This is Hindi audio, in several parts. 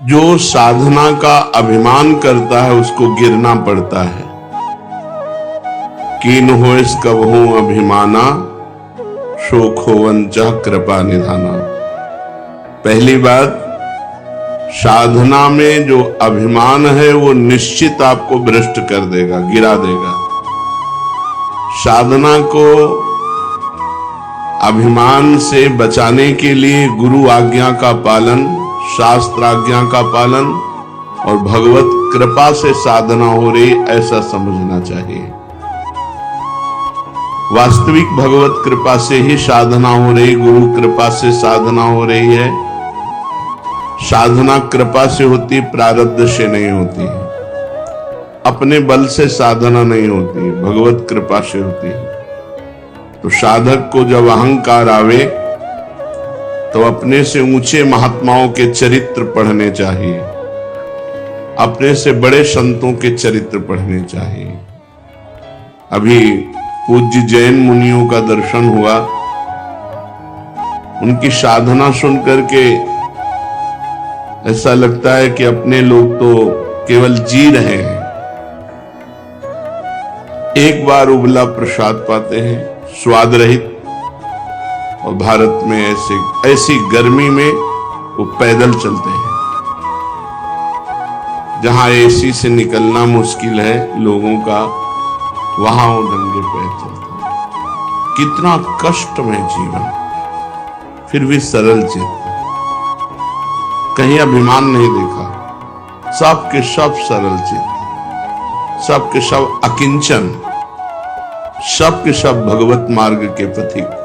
जो साधना का अभिमान करता है उसको गिरना पड़ता है। कीन होइस कबहू अभिमाना, शोक होवन चह कृपा निधाना। पहली बात, साधना में जो अभिमान है वो निश्चित आपको भ्रष्ट कर देगा, गिरा देगा। साधना को अभिमान से बचाने के लिए गुरु आज्ञा का पालन, शास्त्र आज्ञा का पालन और भगवत कृपा से साधना हो रही, ऐसा समझना चाहिए। वास्तविक भगवत कृपा से ही साधना हो रही, गुरु कृपा से साधना हो रही है। साधना कृपा से होती, प्रारब्ध से नहीं होती है। अपने बल से साधना नहीं होती, भगवत कृपा से होती है। तो साधक को जब अहंकार आवे तो अपने से ऊंचे महात्माओं के चरित्र पढ़ने चाहिए, अपने से बड़े संतों के चरित्र पढ़ने चाहिए। अभी पूज्य जैन मुनियों का दर्शन हुआ, उनकी साधना सुन करके ऐसा लगता है कि अपने लोग तो केवल जी रहे हैं। एक बार उबला प्रसाद पाते हैं, स्वाद रहित, और भारत में ऐसी गर्मी में वो पैदल चलते हैं। जहां एसी से निकलना मुश्किल है लोगों का, वहां वो नंगे पैर चलते हैं। कितना कष्टमय जीवन, फिर भी सरल चित्त, कहीं अभिमान नहीं देखा। सब के सब सरल चित्त, सब के सब अकिंचन, सब के सब भगवत मार्ग के पथिक।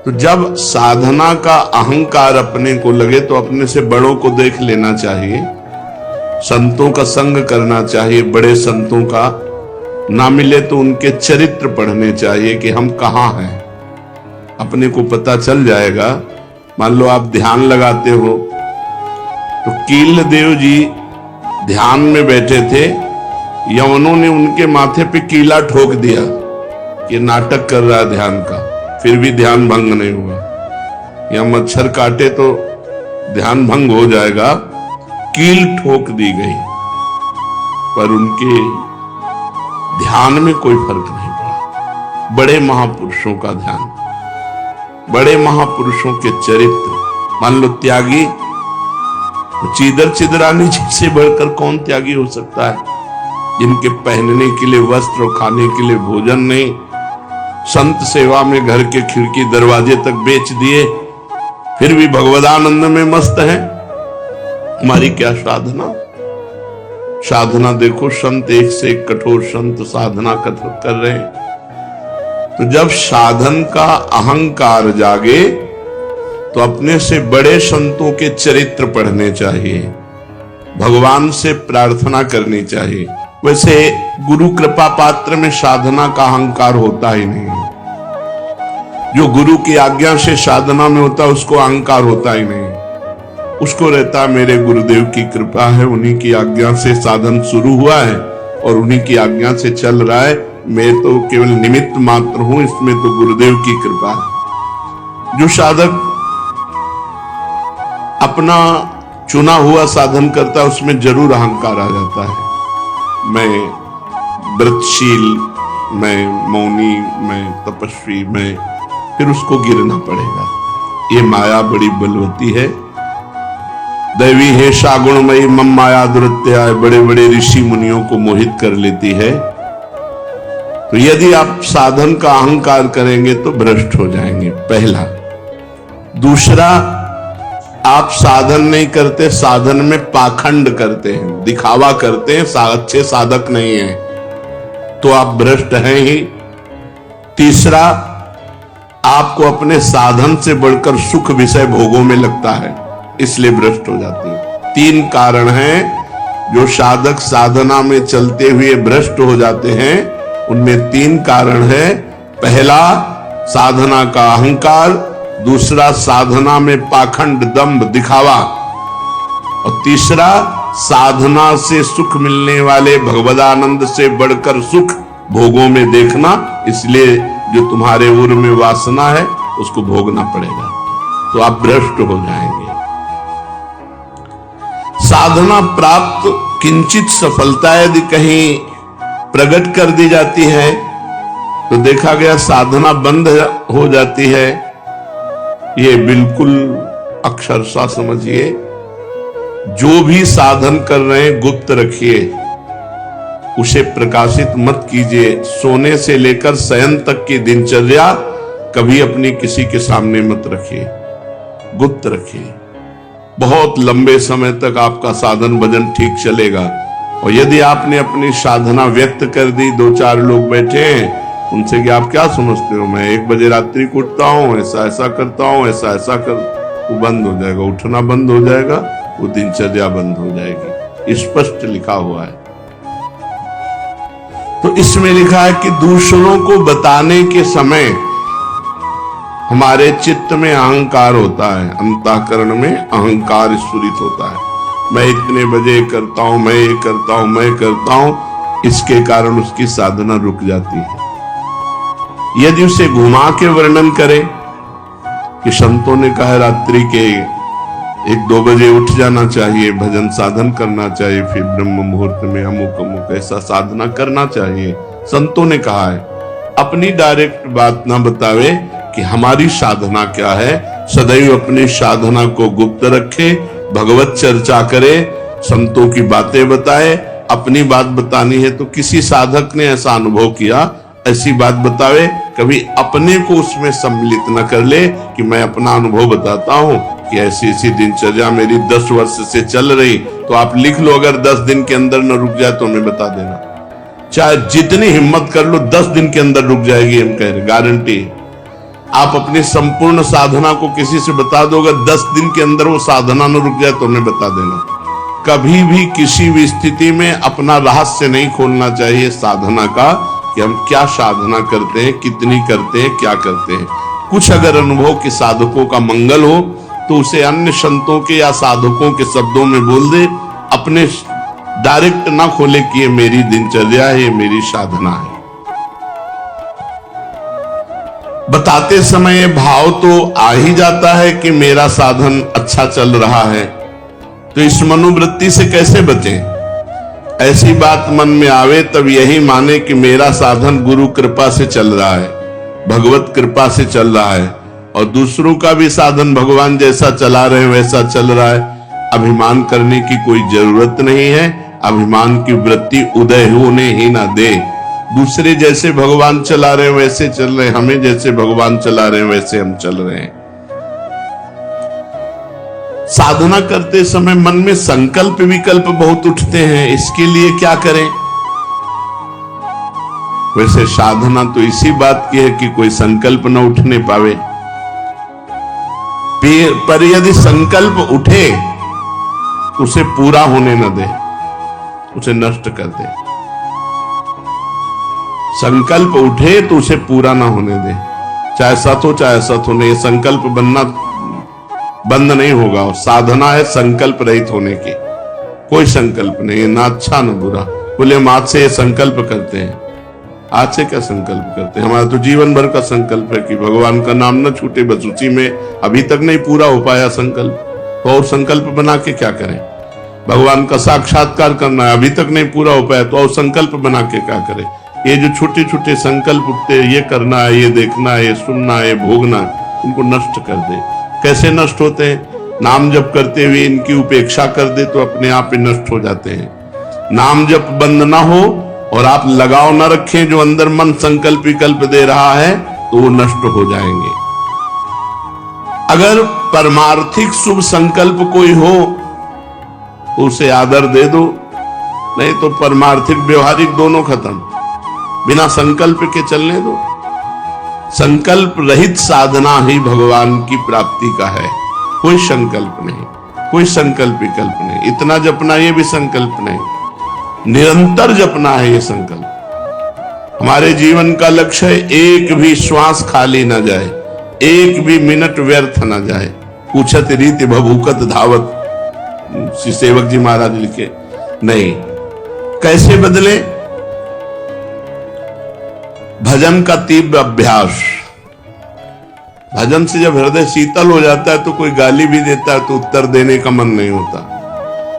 तो जब साधना का अहंकार अपने को लगे तो अपने से बड़ों को देख लेना चाहिए, संतों का संग करना चाहिए। बड़े संतों का ना मिले तो उनके चरित्र पढ़ने चाहिए कि हम कहाँ हैं, अपने को पता चल जाएगा। मान लो आप ध्यान लगाते हो तो कील देव जी ध्यान में बैठे थे, यवनों ने उनके माथे पे कीला ठोक दिया कि नाटक कर रहा है ध्यान का, फिर भी ध्यान भंग नहीं हुआ। या मच्छर काटे तो ध्यान भंग हो जाएगा, कील ठोक दी गई, पर उनके ध्यान में कोई फर्क नहीं पड़ा। बड़े महापुरुषों का ध्यान, बड़े महापुरुषों के चरित्र। मान लो त्यागी, चीदर चिदरानी जी से बढ़कर कौन त्यागी हो सकता है, जिनके पहनने के लिए वस्त्र और खाने के लिए भोजन नहीं, संत सेवा में घर के खिड़की दरवाजे तक बेच दिए, फिर भी भगवदानंद में मस्त हैं। हमारी क्या साधना, साधना देखो, संत एक से एक कठोर संत साधना कर रहे हैं। तो जब साधन का अहंकार जागे तो अपने से बड़े संतों के चरित्र पढ़ने चाहिए, भगवान से प्रार्थना करनी चाहिए। वैसे गुरु कृपा पात्र में साधना का अहंकार होता ही नहीं है। जो गुरु की आज्ञा से साधना में होता है उसको अहंकार होता ही नहीं। उसको रहता मेरे गुरुदेव की कृपा है, उन्हीं की आज्ञा से साधन शुरू हुआ है और उन्हीं की आज्ञा से चल रहा है, मैं तो केवल निमित्त मात्र हूं, इसमें तो गुरुदेव की कृपा है। जो साधक अपना चुना हुआ साधन करता है उसमें जरूर अहंकार आ जाता है। मैं व्रतशील, मैं मौनी, मैं तपस्वी, मैं, फिर उसको गिरना पड़ेगा। ये माया बड़ी बलवती है। दैवी है सागुणमयी मम माया दुरत्या, बड़े बड़े ऋषि मुनियों को मोहित कर लेती है। तो यदि आप साधन का अहंकार करेंगे तो भ्रष्ट हो जाएंगे, पहला। दूसरा, आप साधन नहीं करते, साधन में पाखंड करते हैं, दिखावा करते हैं, अच्छे साधक नहीं है, तो आप भ्रष्ट हैं ही। तीसरा, आपको अपने साधन से बढ़कर सुख विषय भोगों में लगता है, इसलिए भ्रष्ट हो जाते हैं। 3 कारण हैं जो साधक साधना में चलते हुए भ्रष्ट हो जाते हैं। उनमें 3 कारण है। पहला, साधना का अहंकार। दूसरा, साधना में पाखंड, दंभ, दिखावा। और तीसरा, साधना से सुख मिलने वाले भगवदानंद से बढ़कर सुख भोगों में देखना। इसलिए जो तुम्हारे उर में वासना है उसको भोगना पड़ेगा, तो आप भ्रष्ट हो जाएंगे। साधना प्राप्त किंचित सफलता यदि कहीं प्रकट कर दी जाती है तो देखा गया साधना बंद हो जाती है। ये बिल्कुल अक्षरशः समझिए, जो भी साधन कर रहे हैं गुप्त रखिए, उसे प्रकाशित मत कीजिए। सोने से लेकर शयन तक की दिनचर्या कभी अपनी किसी के सामने मत रखिए, गुप्त रखिए। बहुत लंबे समय तक आपका साधन भजन ठीक चलेगा। और यदि आपने अपनी साधना व्यक्त कर दी, 2-4 लोग बैठे हैं, उनसे कि आप क्या समझते हो, मैं 1 बजे रात्रि को उठता हूं, ऐसा ऐसा करता हूं, ऐसा ऐसा कर, वो बंद हो जाएगा, उठना बंद हो जाएगा, वो दिनचर्या बंद हो जाएगी। स्पष्ट लिखा हुआ है। तो इसमें लिखा है कि दूसरों को बताने के समय हमारे चित्त में अहंकार होता है, अंतःकरण में अहंकार स्फुरित होता है। मैं इतने बजे करता हूं, मैं ये करता हूं, मैं करता हूं, इसके कारण उसकी साधना रुक जाती है। यदि उसे घुमा के वर्णन करें कि संतों ने कहा रात्रि के 1-2 बजे उठ जाना चाहिए, भजन साधन करना चाहिए, फिर ब्रह्म मुहूर्त में अमुक अमुक ऐसा साधना करना चाहिए, संतों ने कहा है। अपनी डायरेक्ट बात ना बतावे कि हमारी साधना क्या है। सदैव अपनी साधना को गुप्त रखे, भगवत चर्चा करे, संतों की बातें बताए। अपनी बात बतानी है तो किसी साधक ने ऐसा अनुभव किया, ऐसी बात बतावे। कभी अपने को उसमें सम्मिलित न कर ले कि मैं अपना अनुभव बताता हूं कि ऐसी ऐसी दिनचर्या मेरी 10 वर्ष से चल रही। तो आप लिख लो, अगर 10 दिन के अंदर न रुक जाए तो हमें बता देना। चाहे जितनी हिम्मत कर लो, 10 दिन के अंदर रुक जाएगी, हम कह रहे, गारंटी। आप अपनी संपूर्ण साधना को किसी से बता दो, अगर 10 दिन के अंदर वो साधना न रुक जाए तो हमें बता देना। कभी भी किसी भी स्थिति में अपना रहस्य नहीं खोलना चाहिए साधना का, कि हम क्या साधना करते हैं, कितनी करते हैं, क्या करते हैं। कुछ अगर अनुभव के साधकों का मंगल हो तो उसे अन्य संतों के या साधकों के शब्दों में बोल दे, अपने डायरेक्ट ना खोले कि ये मेरी दिनचर्या है, ये मेरी साधना है। बताते समय भाव तो आ ही जाता है कि मेरा साधन अच्छा चल रहा है, तो इस मनोवृत्ति से कैसे बचें। ऐसी बात मन में आवे तब यही माने कि मेरा साधन गुरु कृपा से चल रहा है, भगवत कृपा से चल रहा है, और दूसरों का भी साधन भगवान जैसा चला रहे वैसा चल रहा है। अभिमान करने की कोई जरूरत नहीं है। अभिमान की वृत्ति उदय होने ही ना दे। दूसरे जैसे भगवान चला रहे वैसे चल रहे, हमें जैसे भगवान चला रहे वैसे हम चल रहे हैं। साधना करते समय मन में संकल्प विकल्प बहुत उठते हैं, इसके लिए क्या करें। वैसे साधना तो इसी बात की है कि कोई संकल्प न उठने पावे, पर यदि संकल्प उठे तो उसे पूरा होने न दे, उसे नष्ट कर दे। संकल्प उठे तो उसे पूरा ना होने दे, चाहे सत हो चाहे असत हो। नहीं, संकल्प बनना बंद नहीं होगा। और साधना है संकल्प रहित होने की, कोई संकल्प नहीं, ना अच्छा ना बुरा। बोले हम आज से ये संकल्प करते हैं, आज से क्या संकल्प करते हैं, हमारा तो जीवन भर का संकल्प है कि भगवान का नाम न छूटे, बस उसी में। अभी तक नहीं पूरा हो पाया संकल्प, तो और संकल्प बना के क्या करें। भगवान का साक्षात्कार करना है, अभी तक नहीं पूरा हो पाया, तो और संकल्प बना के क्या करें। ये जो छोटे छोटे संकल्प उठते हैं, ये करना है, ये देखना है, ये सुनना है, ये भोगना है, इनको नष्ट कर दे। कैसे नष्ट होते हैं, नाम जप करते हुए इनकी उपेक्षा कर दे तो अपने आप ही नष्ट हो जाते हैं। नाम जप बंद ना हो और आप लगाव ना रखें, जो अंदर मन संकल्प विकल्प दे रहा है, तो वो नष्ट हो जाएंगे। अगर परमार्थिक शुभ संकल्प कोई हो तो उसे आदर दे दो, नहीं तो परमार्थिक व्यवहारिक दोनों खत्म, बिना संकल्प के चलने दो। संकल्प रहित साधना ही भगवान की प्राप्ति का है। कोई संकल्प नहीं, कोई संकल्प विकल्प नहीं। इतना जपना ये भी संकल्प नहीं, निरंतर जपना है ये संकल्प। हमारे जीवन का लक्ष्य है एक भी श्वास खाली ना जाए, एक भी मिनट व्यर्थ ना जाए। पूछत रीति भभूकत धावत, श्री सेवक जी महाराज लिखे। नहीं, कैसे बदले। भजन का तीव्र अभ्यास। भजन से जब हृदय शीतल हो जाता है तो कोई गाली भी देता है तो उत्तर देने का मन नहीं होता।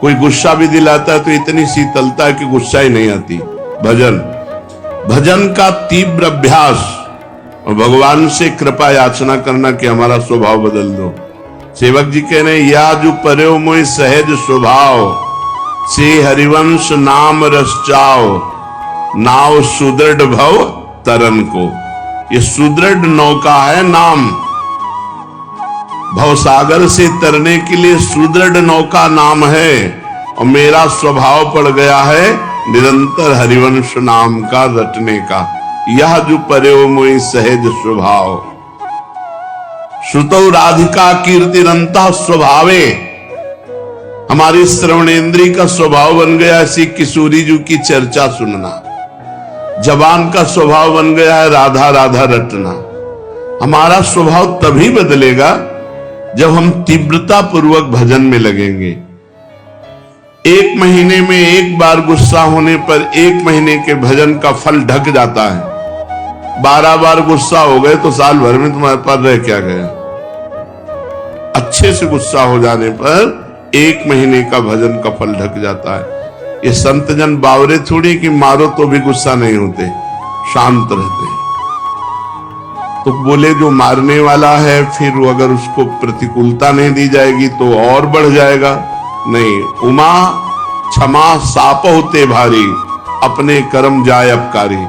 कोई गुस्सा भी दिलाता है तो इतनी शीतलता है कि गुस्सा ही नहीं आती। भजन का तीव्र अभ्यास और भगवान से कृपा याचना करना कि हमारा स्वभाव बदल दो। सेवक जी कह रहे, या जो पर्यो मोय सहज स्वभाव से हरिवंश नाम रस चाओ, नाव सुदृढ़ भव तरन को। ये सुदृढ़ नौका है नाम, भवसागर से तरने के लिए सुदृढ़ नौका नाम है। और मेरा स्वभाव पड़ गया है निरंतर हरिवंश नाम का रटने का। यह जो पर्यो मोय सहज स्वभाव, श्रुतौ राधिका कीर्तिरंता स्वभावे। हमारी श्रवणेन्द्रिय का स्वभाव बन गया ऐसी किशोरी जी की चर्चा सुनना, जबान का स्वभाव बन गया है राधा राधा रटना। हमारा स्वभाव तभी बदलेगा जब हम तीव्रता पूर्वक भजन में लगेंगे। एक महीने में एक बार गुस्सा होने पर 1 महीने के भजन का फल ढक जाता है। 12 बार गुस्सा हो गए तो साल भर में तुम्हारे पास रह क्या गया। अच्छे से गुस्सा हो जाने पर 1 महीने का भजन का फल ढक जाता है। ये संत जन बावरे थोड़ी कि मारो तो भी गुस्सा नहीं होते, शांत रहते हैं। तो बोले जो मारने वाला है फिर अगर उसको प्रतिकूलता नहीं दी जाएगी तो और बढ़ जाएगा। नहीं, उमा क्षमा साप होते भारी, अपने कर्म जाए अपकारी।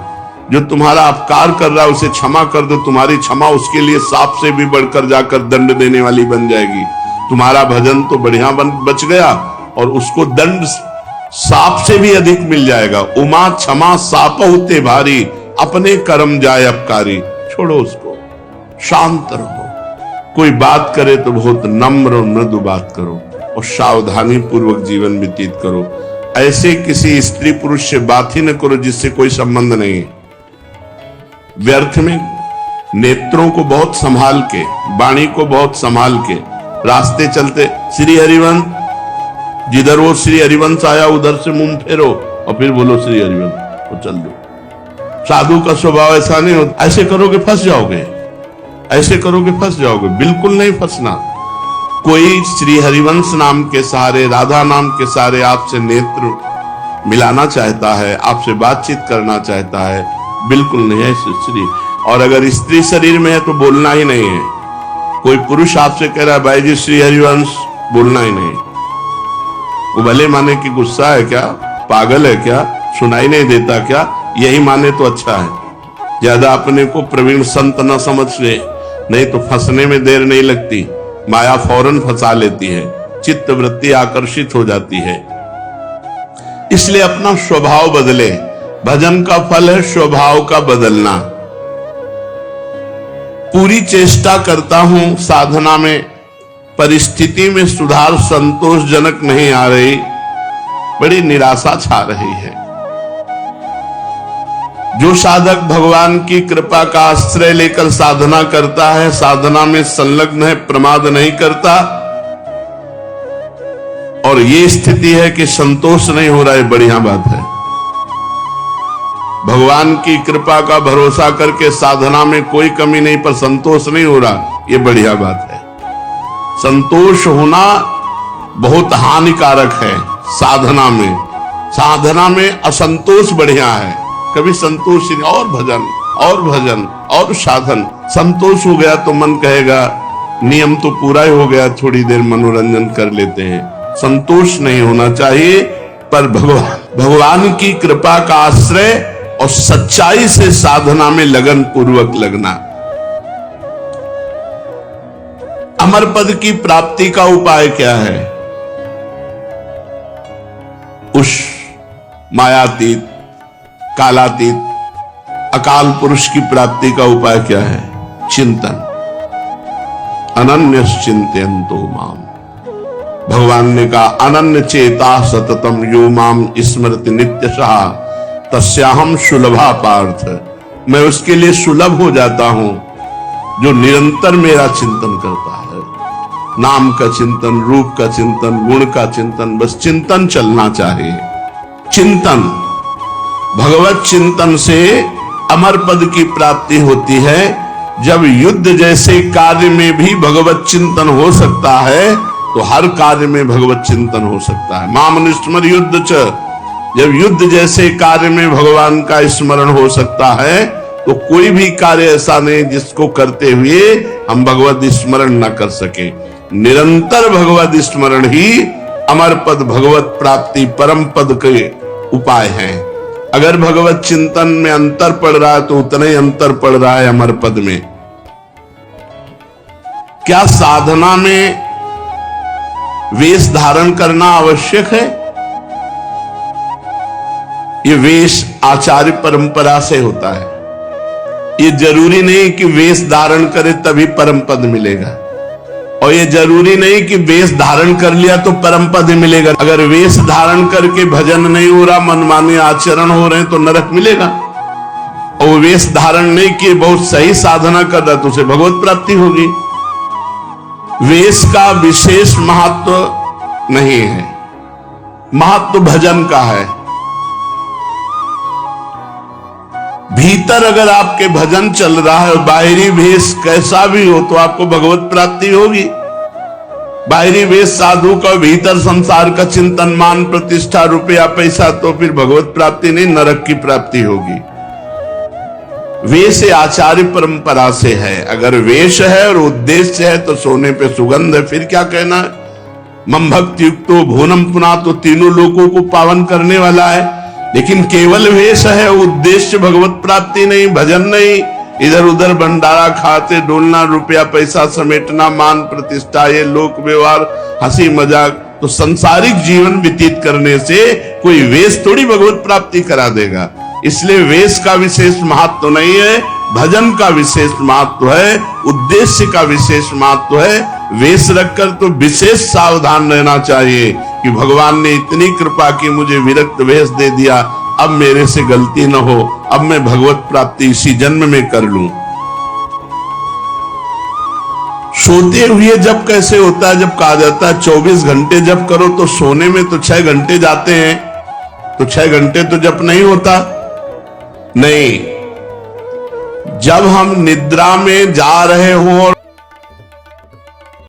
जो तुम्हारा अपकार कर रहा है उसे क्षमा कर दो, तुम्हारी क्षमा उसके लिए सांप से भी बढ़कर जाकर दंड देने वाली बन जाएगी। तुम्हारा भजन तो बढ़िया बच गया और उसको दंड सांप से भी अधिक मिल जाएगा। उमा क्षमा साप होते भारी, अपने कर्म जाए अपकारी। छोड़ो उसको, शांत रहो। कोई बात करे तो बहुत नम्र और मृदु बात करो और सावधानी पूर्वक जीवन व्यतीत करो। ऐसे किसी स्त्री पुरुष से बात ही न करो जिससे कोई संबंध नहीं है। व्यर्थ में नेत्रों को बहुत संभाल के, वाणी को बहुत संभाल के रास्ते चलते, श्री हरिवंश, जिधर वो श्री हरिवंश आया उधर से मुंह फेरो और फिर बोलो श्री हरिवंश, तो चल दो। साधु का स्वभाव ऐसा नहीं होता। ऐसे करोगे फंस जाओगे, ऐसे करोगे फंस जाओगे। बिल्कुल नहीं फंसना। कोई श्री हरिवंश नाम के सहारे, राधा नाम के सहारे आपसे नेत्र मिलाना चाहता है, आपसे बातचीत करना चाहता है, बिल्कुल नहीं है श्री। और अगर स्त्री शरीर में है तो बोलना ही नहीं है। कोई पुरुष आपसे कह रहा है भाई जी श्री हरिवंश, बोलना ही नहीं। वो भले माने कि गुस्सा है क्या, पागल है क्या, सुनाई नहीं देता क्या, यही माने तो अच्छा है। ज्यादा अपने को प्रवीण संत न समझ ले, नहीं तो फंसने में देर नहीं लगती। माया फौरन फंसा लेती है, चित्त वृत्ति आकर्षित हो जाती है। इसलिए अपना स्वभाव बदले। भजन का फल है स्वभाव का बदलना। पूरी चेष्टा करता हूं साधना में, परिस्थिति में सुधार संतोषजनक नहीं आ रही, बड़ी निराशा छा रही है। जो साधक भगवान की कृपा का आश्रय लेकर साधना करता है, साधना में संलग्न है, प्रमाद नहीं करता, और ये स्थिति है कि संतोष नहीं हो रहा है, बढ़िया बात है। भगवान की कृपा का भरोसा करके साधना में कोई कमी नहीं पर संतोष नहीं हो रहा, ये बढ़िया बात है। संतोष होना बहुत हानिकारक है साधना में। साधना में असंतोष बढ़िया है। कभी संतोष नहीं, और भजन और भजन और साधन। संतोष हो गया तो मन कहेगा नियम तो पूरा ही हो गया, थोड़ी देर मनोरंजन कर लेते हैं। संतोष नहीं होना चाहिए, पर भगवान की कृपा का आश्रय और सच्चाई से साधना में लगन पूर्वक लगना। अमर पद की प्राप्ति का उपाय क्या है? उस मायातीत, कालातीत, अकाल पुरुष की प्राप्ति का उपाय क्या है? चिंतन। अनन्यस चिंतयन्तो माम। भगवान ने कहा अनन्य चेता सततम यो माम स्मृति नित्यशः तस्याहम सुलभा पार्थ। मैं उसके लिए सुलभ हो जाता हूं जो निरंतर मेरा चिंतन करता है। नाम का चिंतन, रूप का चिंतन, गुण का चिंतन, बस चिंतन चलना चाहिए। चिंतन, भगवत चिंतन से अमर पद की प्राप्ति होती है। जब युद्ध जैसे कार्य में भी भगवत चिंतन हो सकता है तो हर कार्य में भगवत चिंतन हो सकता है। माम स्मर युद्ध च, जब युद्ध जैसे कार्य में भगवान का स्मरण हो सकता है तो कोई भी कार्य ऐसा नहीं जिसको करते हुए हम भगवत स्मरण न कर सके। निरंतर भगवत स्मरण ही अमर पद, भगवत प्राप्ति, परम पद के उपाय हैं। अगर भगवत चिंतन में अंतर पड़ रहा है तो उतना ही अंतर पड़ रहा है अमर पद में। क्या साधना में वेश धारण करना आवश्यक है? ये वेश आचार्य परंपरा से होता है। ये जरूरी नहीं कि वेश धारण करे तभी परम पद मिलेगा, और ये जरूरी नहीं कि वेश धारण कर लिया तो परम पद मिलेगा। अगर वेश धारण करके भजन नहीं हो रहा, मनमाने आचरण हो रहे हैं तो नरक मिलेगा। और वेश धारण नहीं किए, बहुत सही साधना कर रहा तो उसे भगवत प्राप्ति होगी। वेश का विशेष महत्व नहीं है, महत्व भजन का है। भीतर अगर आपके भजन चल रहा है, बाहरी वेश कैसा भी हो तो आपको भगवत प्राप्ति होगी। बाहरी वेश साधु का, भीतर संसार का चिंतन, मान प्रतिष्ठा, रुपया पैसा, तो फिर भगवत प्राप्ति नहीं, नरक की प्राप्ति होगी। वेश आचार्य परंपरा से है। अगर वेश है और उद्देश्य है तो सोने पे सुगंध है, फिर क्या कहना है। मम भक्ति युक्तो भुवनम पुना, तो तीनों लोगों को पावन करने वाला है। लेकिन केवल वेश है, उद्देश्य भगवत प्राप्ति नहीं, भजन नहीं, इधर उधर भंडारा खाते डोलना, रुपया पैसा समेटना, मान प्रतिष्ठा, ये लोक व्यवहार, हंसी मजाक, तो संसारिक जीवन व्यतीत करने से कोई वेश थोड़ी भगवत प्राप्ति करा देगा। इसलिए वेश का विशेष महत्व नहीं है, भजन का विशेष महत्व है, उद्देश्य का विशेष महत्व है। वेश रखकर तो विशेष सावधान रहना चाहिए कि भगवान ने इतनी कृपा की, मुझे विरक्त वेश दे दिया, अब मेरे से गलती न हो, अब मैं भगवत प्राप्ति इसी जन्म में कर लूं। सोते हुए जब कैसे होता है? जब कहा जाता है 24 घंटे जप करो, तो सोने में तो 6 घंटे जाते हैं, तो 6 घंटे तो जप नहीं होता। नहीं, जब हम निद्रा में जा रहे हो और